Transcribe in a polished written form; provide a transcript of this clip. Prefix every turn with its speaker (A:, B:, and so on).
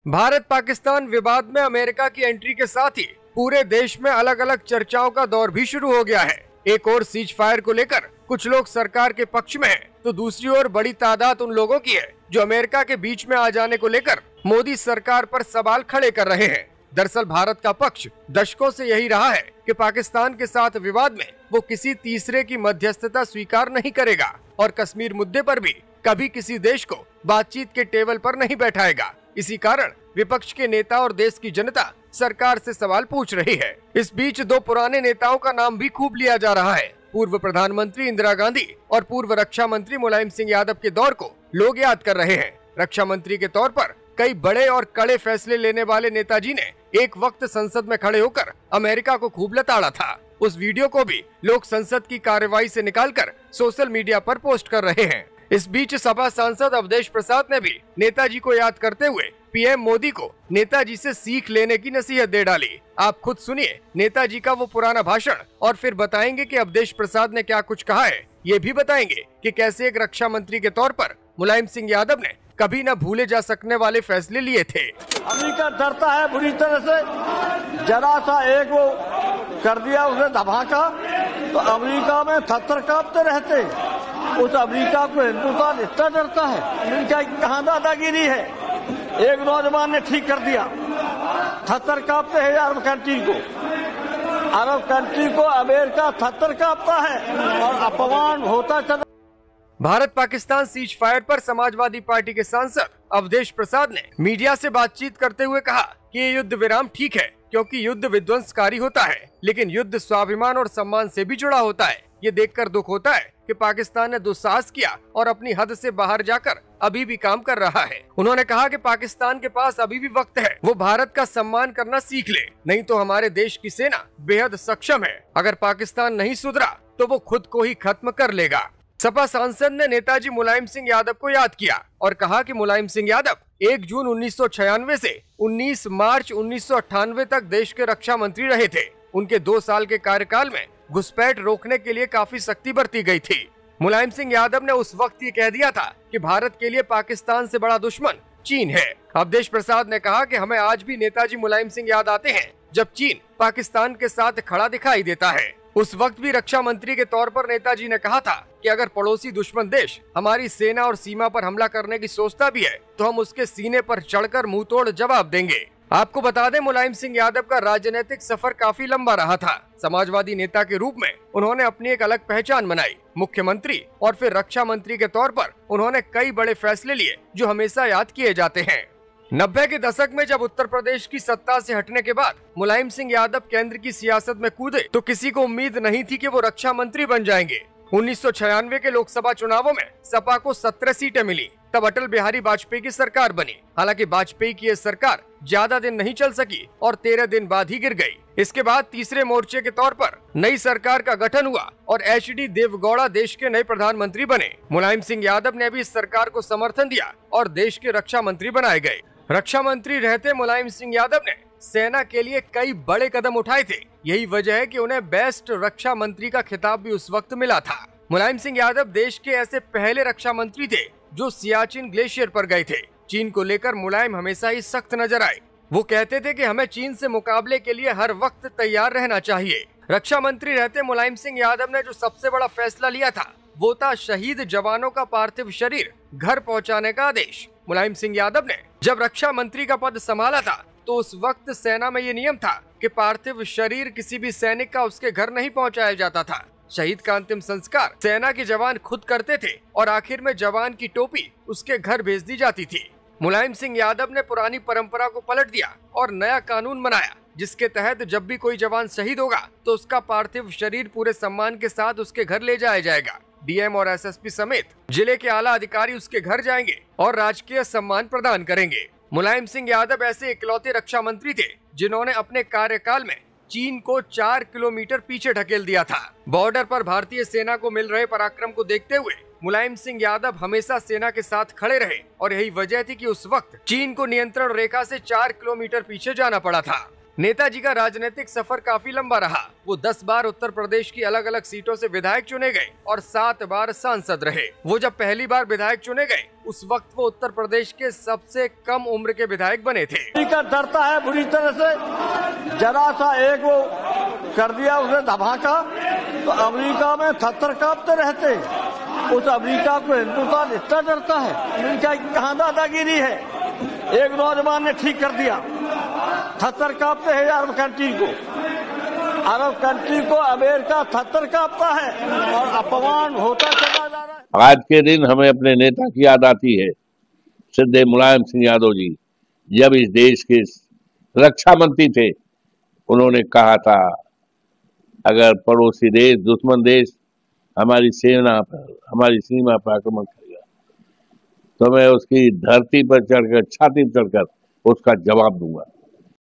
A: भारत पाकिस्तान विवाद में अमेरिका की एंट्री के साथ ही पूरे देश में अलग अलग चर्चाओं का दौर भी शुरू हो गया है। एक और सीज फायर को लेकर कुछ लोग सरकार के पक्ष में हैं, तो दूसरी ओर बड़ी तादाद उन लोगों की है जो अमेरिका के बीच में आ जाने को लेकर मोदी सरकार पर सवाल खड़े कर रहे हैं। दरअसल भारत का पक्ष दशकों से यही रहा है कि पाकिस्तान के साथ विवाद में वो किसी तीसरे की मध्यस्थता स्वीकार नहीं करेगा और कश्मीर मुद्दे पर भी कभी किसी देश को बातचीत के टेबल पर नहीं बैठाएगा। इसी कारण विपक्ष के नेता और देश की जनता सरकार से सवाल पूछ रही है। इस बीच दो पुराने नेताओं का नाम भी खूब लिया जा रहा है। पूर्व प्रधानमंत्री इंदिरा गांधी और पूर्व रक्षा मंत्री मुलायम सिंह यादव के दौर को लोग याद कर रहे हैं। रक्षा मंत्री के तौर पर कई बड़े और कड़े फैसले लेने वाले नेताजी ने एक वक्त संसद में खड़े होकर अमेरिका को खूब लताड़ा था। उस वीडियो को भी लोग संसद की कार्यवाही से निकालकर सोशल मीडिया पर पोस्ट कर रहे हैं। इस बीच सपा सांसद अवधेश प्रसाद ने भी नेताजी को याद करते हुए पीएम मोदी को नेताजी से सीख लेने की नसीहत दे डाली। आप खुद सुनिए नेताजी का वो पुराना भाषण और फिर बताएंगे कि अवधेश प्रसाद ने क्या कुछ कहा है। ये भी बताएंगे कि कैसे एक रक्षा मंत्री के तौर पर मुलायम सिंह यादव ने कभी न भूले जा सकने वाले फैसले लिए थे।
B: अमेरिका डरता है बुरी तरह से, जरा सा एक वो कर दिया उसने धमाका तो अमेरिका में थर कांपते रहते। उस अमेरिका को हिंदुस्तान इतना डरता है। अमेरिका की कहाँ दादागिरी है। एक नौजवान ने ठीक कर दिया, थर कांपते हैं अरब कंट्री को। अरब कंट्री को अमेरिका थर कांपता है और अपमान होता चला।
A: भारत पाकिस्तान सीज फायर पर समाजवादी पार्टी के सांसद अवधेश प्रसाद ने मीडिया से बातचीत करते हुए कहा कि ये युद्ध विराम ठीक है क्योंकि युद्ध विध्वंसकारी होता है, लेकिन युद्ध स्वाभिमान और सम्मान से भी जुड़ा होता है। ये देखकर दुख होता है कि पाकिस्तान ने दुस्साहस किया और अपनी हद से बाहर जाकर अभी भी काम कर रहा है। उन्होंने कहा कि पाकिस्तान के पास अभी भी वक्त है, वो भारत का सम्मान करना सीख ले, नहीं तो हमारे देश की सेना बेहद सक्षम है। अगर पाकिस्तान नहीं सुधरा तो वो खुद को ही खत्म कर लेगा। सपा सांसद ने नेताजी मुलायम सिंह यादव को याद किया और कहा कि मुलायम सिंह यादव 1 जून 1996 से 19 मार्च 1998 तक देश के रक्षा मंत्री रहे थे। उनके 2 साल के कार्यकाल में घुसपैठ रोकने के लिए काफी सख्ती बरती गई थी। मुलायम सिंह यादव ने उस वक्त ये कह दिया था कि भारत के लिए पाकिस्तान से बड़ा दुश्मन चीन है। अवधेश प्रसाद ने कहा कि हमें आज भी नेताजी मुलायम सिंह याद आते हैं जब चीन पाकिस्तान के साथ खड़ा दिखाई देता है। उस वक्त भी रक्षा मंत्री के तौर पर नेताजी ने कहा था कि अगर पड़ोसी दुश्मन देश हमारी सेना और सीमा पर हमला करने की सोचता भी है तो हम उसके सीने पर चढ़कर मुंह तोड़ जवाब देंगे। आपको बता दें मुलायम सिंह यादव का राजनीतिक सफर काफी लंबा रहा था। समाजवादी नेता के रूप में उन्होंने अपनी एक अलग पहचान बनाई। मुख्यमंत्री और फिर रक्षा मंत्री के तौर पर उन्होंने कई बड़े फैसले लिए जो हमेशा याद किए जाते हैं। 90 के दशक में जब उत्तर प्रदेश की सत्ता से हटने के बाद मुलायम सिंह यादव केंद्र की सियासत में कूदे तो किसी को उम्मीद नहीं थी कि वो रक्षा मंत्री बन जाएंगे। 1996 के लोकसभा चुनावों में सपा को 17 सीटें मिली। तब अटल बिहारी वाजपेयी की सरकार बनी। हालांकि वाजपेयी की ये सरकार ज्यादा दिन नहीं चल सकी और 13 दिन बाद ही गिर गई। इसके बाद तीसरे मोर्चे के तौर पर नई सरकार का गठन हुआ और एचडी देवगौड़ा देश के नए प्रधानमंत्री बने। मुलायम सिंह यादव ने भी इस सरकार को समर्थन दिया और देश के रक्षा मंत्री बनाए गए। रक्षा मंत्री रहते मुलायम सिंह यादव ने सेना के लिए कई बड़े कदम उठाए थे। यही वजह है कि उन्हें बेस्ट रक्षा मंत्री का खिताब भी उस वक्त मिला था। मुलायम सिंह यादव देश के ऐसे पहले रक्षा मंत्री थे जो सियाचिन ग्लेशियर पर गए थे। चीन को लेकर मुलायम हमेशा ही सख्त नजर आए। वो कहते थे कि हमें चीन से मुकाबले के लिए हर वक्त तैयार रहना चाहिए। रक्षा मंत्री रहते मुलायम सिंह यादव ने जो सबसे बड़ा फैसला लिया था वो था शहीद जवानों का पार्थिव शरीर घर पहुंचाने का आदेश। मुलायम सिंह यादव ने जब रक्षा मंत्री का पद संभाला था तो उस वक्त सेना में ये नियम था कि पार्थिव शरीर किसी भी सैनिक का उसके घर नहीं पहुंचाया जाता था। शहीद का अंतिम संस्कार सेना के जवान खुद करते थे और आखिर में जवान की टोपी उसके घर भेज दी जाती थी। मुलायम सिंह यादव ने पुरानी परंपरा को पलट दिया और नया कानून बनाया जिसके तहत जब भी कोई जवान शहीद होगा तो उसका पार्थिव शरीर पूरे सम्मान के साथ उसके घर ले जाया जाएगा। डीएम और एसएसपी समेत जिले के आला अधिकारी उसके घर जाएंगे और राजकीय सम्मान प्रदान करेंगे। मुलायम सिंह यादव ऐसे इकलौते रक्षा मंत्री थे जिन्होंने अपने कार्यकाल में चीन को 4 किलोमीटर पीछे ढकेल दिया था। बॉर्डर पर भारतीय सेना को मिल रहे पराक्रम को देखते हुए मुलायम सिंह यादव हमेशा सेना के साथ खड़े रहे और यही वजह थी कि उस वक्त चीन को नियंत्रण रेखा से 4 किलोमीटर पीछे जाना पड़ा था। नेताजी का राजनीतिक सफर काफी लंबा रहा। वो 10 बार उत्तर प्रदेश की अलग अलग सीटों से विधायक चुने गए और 7 बार सांसद रहे। वो जब पहली बार विधायक चुने गए उस वक्त वो उत्तर प्रदेश के सबसे कम उम्र के विधायक बने थे।
B: डरता है बुरी तरह से, जरा सा एक वो कर दिया उसने धमाका तो अमेरिका में थर कांपते रहते। उस अमेरिका को हिंदुस्तान इतना डरता है, अमेरिका की कहाँ दादागिरी है। एक नौजवान ने ठीक कर दिया, थर कांपते हैं अरब कंट्री को, अरब कंट्री को अमेरिका थर कांपता है और अपमान होता चला जा रहा है।
C: आज के दिन हमें अपने नेता की याद आती है, श्रद्धेय मुलायम सिंह यादव जी। जब इस देश के रक्षा मंत्री थे, उन्होंने कहा था अगर पड़ोसी देश, दुश्मन देश हमारी सेना पर, हमारी सीमा पर आक्रमण करेगा तो मैं उसकी धरती पर चढ़कर, छाती पर चढ़कर उसका जवाब दूंगा।